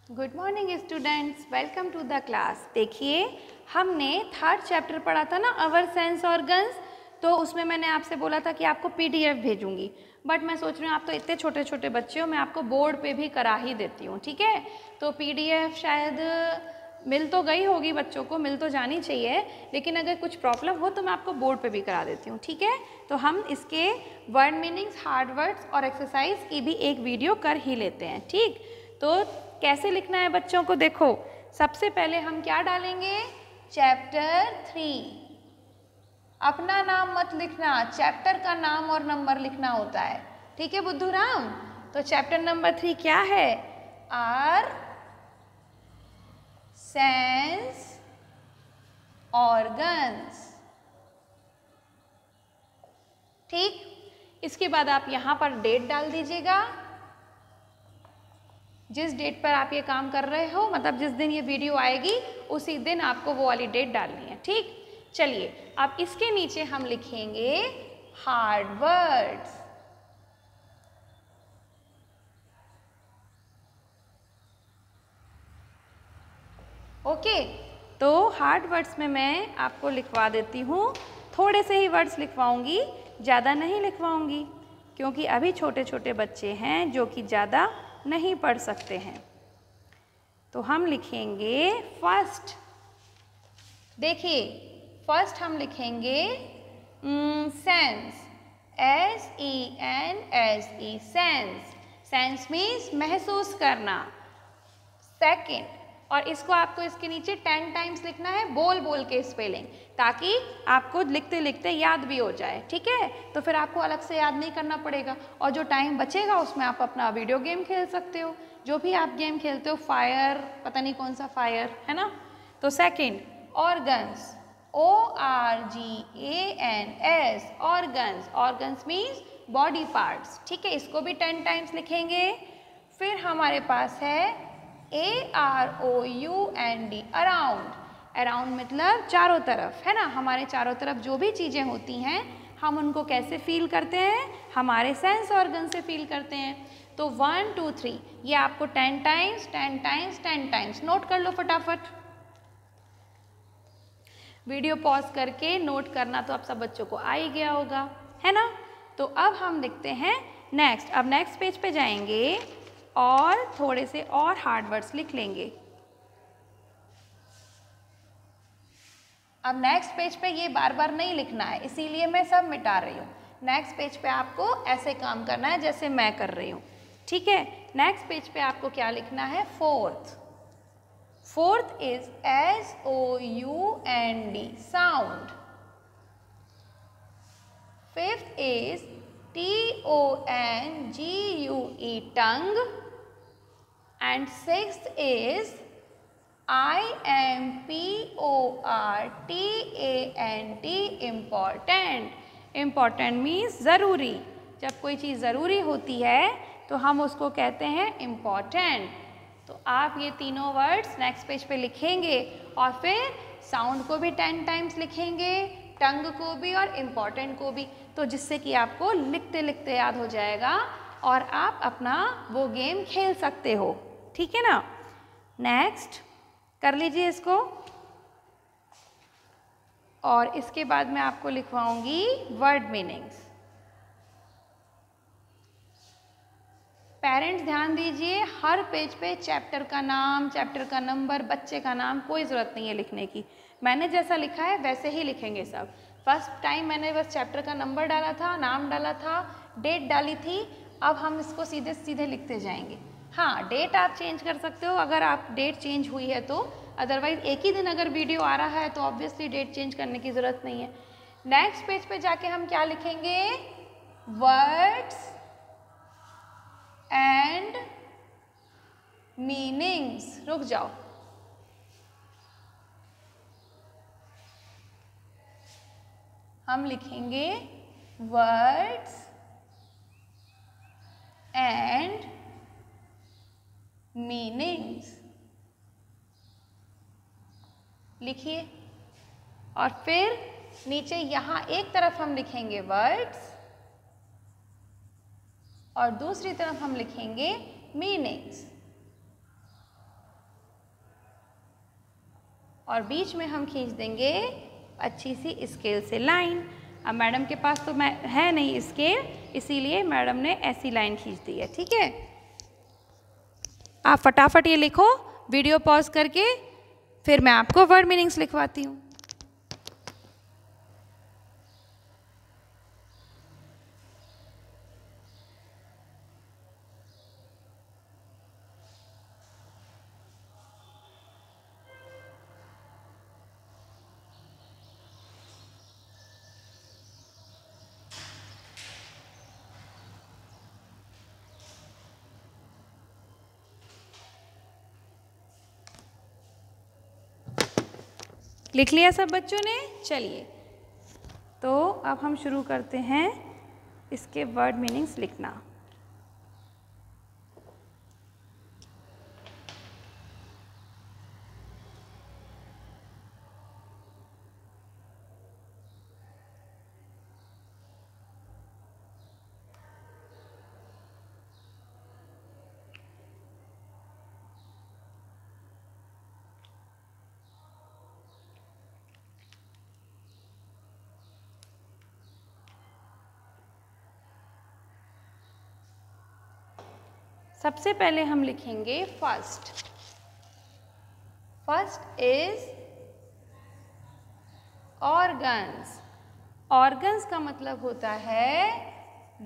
Good morning students, welcome to the class. देखिए, हमने third chapter पढ़ा था ना, अवर सेंस ऑर्गन्स। तो उसमें मैंने आपसे बोला था कि आपको पीडीएफ भेजूंगी, बट मैं सोच रही हूँ आप तो इतने छोटे छोटे बच्चे हो, मैं आपको बोर्ड पे भी करा ही देती हूँ। ठीक है, तो पीडीएफ शायद मिल तो गई होगी, बच्चों को मिल तो जानी चाहिए, लेकिन अगर कुछ प्रॉब्लम हो तो मैं आपको बोर्ड पे भी करा देती हूँ। ठीक है, तो हम इसके वर्ड मीनिंग्स, हार्ड वर्ड्स और एक्सरसाइज की भी एक वीडियो कर ही लेते हैं। ठीक, तो कैसे लिखना है बच्चों को, देखो सबसे पहले हम क्या डालेंगे, चैप्टर 3। अपना नाम मत लिखना, चैप्टर का नाम और नंबर लिखना होता है। ठीक है बुद्धू राम, तो चैप्टर नंबर 3 क्या है, आर सेंस ऑर्गन्स। ठीक, इसके बाद आप यहाँ पर डेट डाल दीजिएगा, जिस डेट पर आप ये काम कर रहे हो, मतलब जिस दिन ये वीडियो आएगी उसी दिन आपको वो वाली डेट डालनी है। ठीक, चलिए अब इसके नीचे हम लिखेंगे हार्ड वर्ड्स। ओके, तो हार्ड वर्ड्स में मैं आपको लिखवा देती हूँ, थोड़े से ही वर्ड्स लिखवाऊंगी, ज़्यादा नहीं लिखवाऊंगी, क्योंकि अभी छोटे छोटे बच्चे हैं जो कि ज़्यादा नहीं पढ़ सकते हैं। तो हम लिखेंगे फर्स्ट, देखिए फर्स्ट हम लिखेंगे sense, SENSE, sense. Sense means महसूस करना। सेकंड, और इसको आपको इसके नीचे 10 टाइम्स लिखना है, बोल बोल के स्पेलिंग, ताकि आपको लिखते लिखते याद भी हो जाए। ठीक है, तो फिर आपको अलग से याद नहीं करना पड़ेगा, और जो टाइम बचेगा उसमें आप अपना वीडियो गेम खेल सकते हो, जो भी आप गेम खेलते हो, फायर, पता नहीं कौन सा फायर है ना। तो second, organs, ORGANS, organs. Organs means body parts. ठीक है, इसको भी 10 टाइम्स लिखेंगे। फिर हमारे पास है AROUND, अराउंड। अराउंड मतलब चारों तरफ, है ना, हमारे चारों तरफ जो भी चीज़ें होती हैं हम उनको कैसे फील करते हैं, हमारे सेंस ऑर्गन से फील करते हैं। तो 1 2 3 ये आपको 10 टाइम्स 10 टाइम्स 10 टाइम्स नोट कर लो फटाफट। वीडियो पॉज करके नोट करना तो आप सब बच्चों को आ ही गया होगा, है ना। तो अब हम लिखते हैं नेक्स्ट। अब नेक्स्ट पेज पे जाएंगे और थोड़े से और हार्ड वर्ड्स लिख लेंगे। अब नेक्स्ट पेज पे ये बार बार नहीं लिखना है, इसीलिए मैं सब मिटा रही हूँ। नेक्स्ट पेज पे आपको ऐसे काम करना है जैसे मैं कर रही हूँ। ठीक है, नेक्स्ट पेज पे आपको क्या लिखना है, fourth. Fourth is SOUND, sound. Fifth is TONGUE, tongue. And sixth is IMPORTANT, important। important means ज़रूरी, जब कोई चीज़ ज़रूरी होती है तो हम उसको कहते हैं important। तो आप ये तीनों वर्ड्स नेक्स्ट पेज पे लिखेंगे और फिर साउंड को भी 10 टाइम्स लिखेंगे, टंग को भी और इम्पॉर्टेंट को भी, तो जिससे कि आपको लिखते लिखते याद हो जाएगा और आप अपना वो गेम खेल सकते हो। ठीक है ना, नेक्स्ट कर लीजिए इसको। और इसके बाद मैं आपको लिखवाऊंगी वर्ड मीनिंग्स। पेरेंट्स ध्यान दीजिए, हर पेज पे चैप्टर का नाम, चैप्टर का नंबर, बच्चे का नाम, कोई ज़रूरत नहीं है लिखने की। मैंने जैसा लिखा है वैसे ही लिखेंगे सब। फर्स्ट टाइम मैंने बस चैप्टर का नंबर डाला था, नाम डाला था, डेट डाली थी, अब हम इसको सीधे सीधे लिखते जाएंगे। हाँ, डेट आप चेंज कर सकते हो अगर आप डेट चेंज हुई है तो, अदरवाइज एक ही दिन अगर वीडियो आ रहा है तो ऑब्वियसली डेट चेंज करने की ज़रूरत नहीं है। नेक्स्ट पेज पे जाके हम क्या लिखेंगे, वर्ड्स एंड मीनिंग्स। रुक जाओ, हम लिखेंगे वर्ड्स एंड मीनिंग्स, लिखिए। और फिर नीचे यहाँ एक तरफ हम लिखेंगे वर्ड्स और दूसरी तरफ हम लिखेंगे मीनिंग्स। और बीच में हम खींच देंगे अच्छी सी स्केल से लाइन। अब मैडम के पास तो है नहीं स्केल, इसीलिए मैडम ने ऐसी लाइन खींच दी है। ठीक है, आप फटाफट ये लिखो वीडियो पॉज करके, फिर मैं आपको वर्ड मीनिंग्स लिखवाती हूँ। लिख लिया सब बच्चों ने? चलिए, तो अब हम शुरू करते हैं इसके वर्ड मीनिंग्स लिखना। सबसे पहले हम लिखेंगे first. First is organs. Organs का मतलब होता है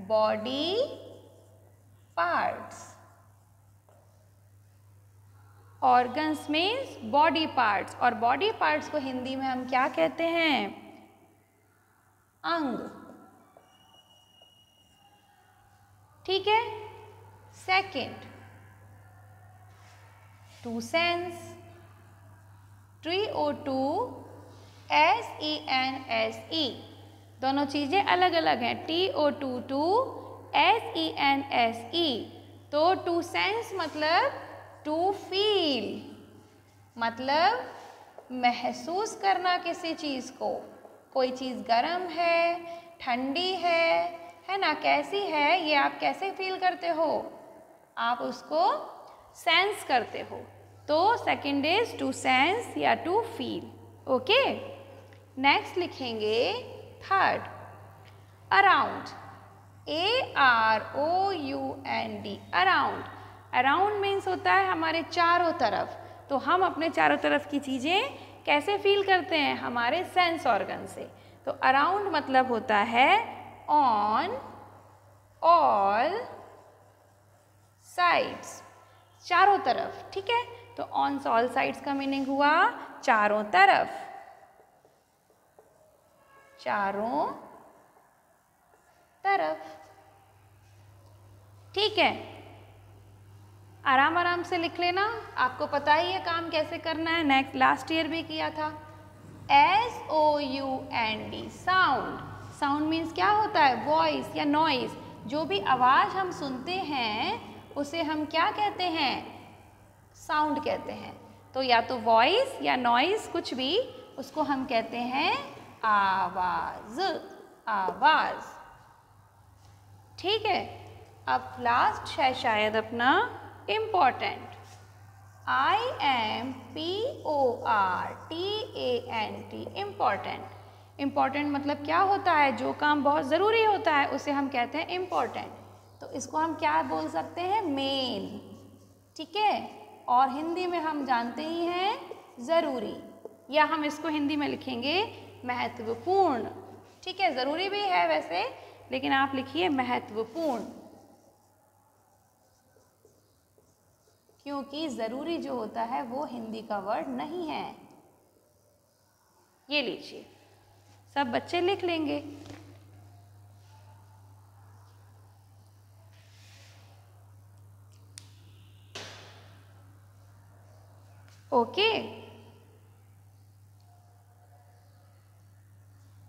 body parts. Organs means body parts, और बॉडी पार्ट्स को हिंदी में हम क्या कहते हैं? अंग। ठीक है। Second, to sense. TO2 SENSE, दोनों चीजें अलग अलग हैं। TO2 SENSE, तो टू सेंस मतलब टू फील, मतलब महसूस करना किसी चीज को। कोई चीज गर्म है, ठंडी है ना, कैसी है ये आप कैसे फील करते हो? आप उसको सेंस करते हो। तो सेकंड इज टू सेंस या टू फील। ओके, नेक्स्ट लिखेंगे third, around. AROUND, around. Around means होता है हमारे चारों तरफ। तो हम अपने चारों तरफ की चीज़ें कैसे फील करते हैं? हमारे सेंस ऑर्गन से। तो अराउंड मतलब होता है ऑन ऑल साइड्स, चारों तरफ। ठीक है, तो ऑन ऑल साइड्स का मीनिंग हुआ चारों तरफ, चारों तरफ। ठीक है, आराम आराम से लिख लेना, आपको पता ही है काम कैसे करना है। नेक्स्ट लास्ट ईयर भी किया था। SOUND, sound. साउंड मीन्स क्या होता है? वॉइस या नॉइस। जो भी आवाज़ हम सुनते हैं उसे हम क्या कहते हैं? साउंड कहते हैं। तो या तो वॉइस या नॉइस, कुछ भी, उसको हम कहते हैं आवाज। आवाज। ठीक है, अब लास्ट है शायद अपना इम्पॉर्टेंट। IMPORTANT, important. इम्पॉर्टेंट मतलब क्या होता है? जो काम बहुत ज़रूरी होता है उसे हम कहते हैं इम्पॉर्टेंट। तो इसको हम क्या बोल सकते हैं? मेन। ठीक है, और हिंदी में हम जानते ही हैं ज़रूरी, या हम इसको हिंदी में लिखेंगे महत्वपूर्ण। ठीक है, ज़रूरी भी है वैसे, लेकिन आप लिखिए महत्वपूर्ण, क्योंकि ज़रूरी जो होता है वो हिंदी का वर्ड नहीं है। ये लीजिए, सब बच्चे लिख लेंगे। ओके,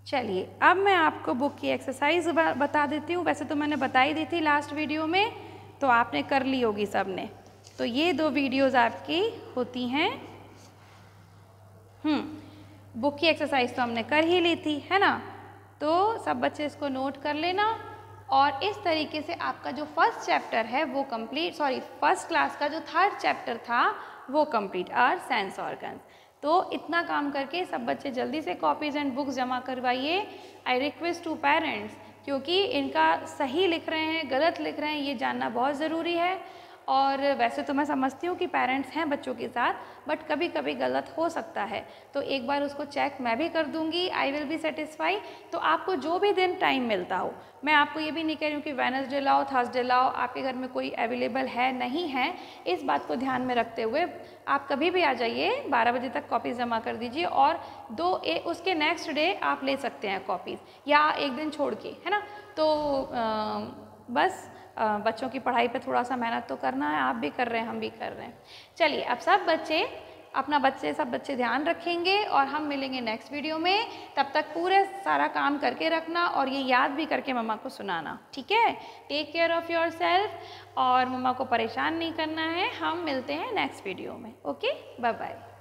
चलिए अब मैं आपको बुक की एक्सरसाइज बता देती हूँ। वैसे तो मैंने बता ही दी थी लास्ट वीडियो में, तो आपने कर ली होगी सबने। तो ये 2 वीडियोज़ आपकी होती हैं। बुक की एक्सरसाइज तो हमने कर ही ली थी, है ना? तो सब बच्चे इसको नोट कर लेना, और इस तरीके से आपका जो फर्स्ट चैप्टर है वो कंप्लीट, फर्स्ट क्लास का जो 3rd चैप्टर था वो कंप्लीट, आवर सेंस ऑर्गन्स। तो इतना काम करके सब बच्चे जल्दी से कॉपीज़ एंड बुक्स जमा करवाइए। आई रिक्वेस्ट टू पेरेंट्स, क्योंकि इनका सही लिख रहे हैं गलत लिख रहे हैं ये जानना बहुत ज़रूरी है। और वैसे तो मैं समझती हूँ कि पेरेंट्स हैं बच्चों के साथ, बट कभी कभी गलत हो सकता है, तो एक बार उसको चेक मैं भी कर दूँगी। I will be satisfy. तो आपको जो भी दिन टाइम मिलता हो, मैं आपको ये भी नहीं कह रही हूँ कि वेडनेसडे लाओ, थर्सडे लाओ, आपके घर में कोई अवेलेबल है नहीं है, इस बात को ध्यान में रखते हुए आप कभी भी आ जाइए, 12 बजे तक कॉपीज़ जमा कर दीजिए और उसके नेक्स्ट डे आप ले सकते हैं कॉपीज़, या एक दिन छोड़ के, है ना। तो बस बच्चों की पढ़ाई पे थोड़ा सा मेहनत तो करना है, आप भी कर रहे हैं, हम भी कर रहे हैं। चलिए अब सब बच्चे ध्यान रखेंगे और हम मिलेंगे नेक्स्ट वीडियो में। तब तक पूरे सारा काम करके रखना और ये याद भी करके मम्मा को सुनाना, ठीक है। Take care of yourself और मम्मा को परेशान नहीं करना है। हम मिलते हैं नेक्स्ट वीडियो में। Okay, bye bye.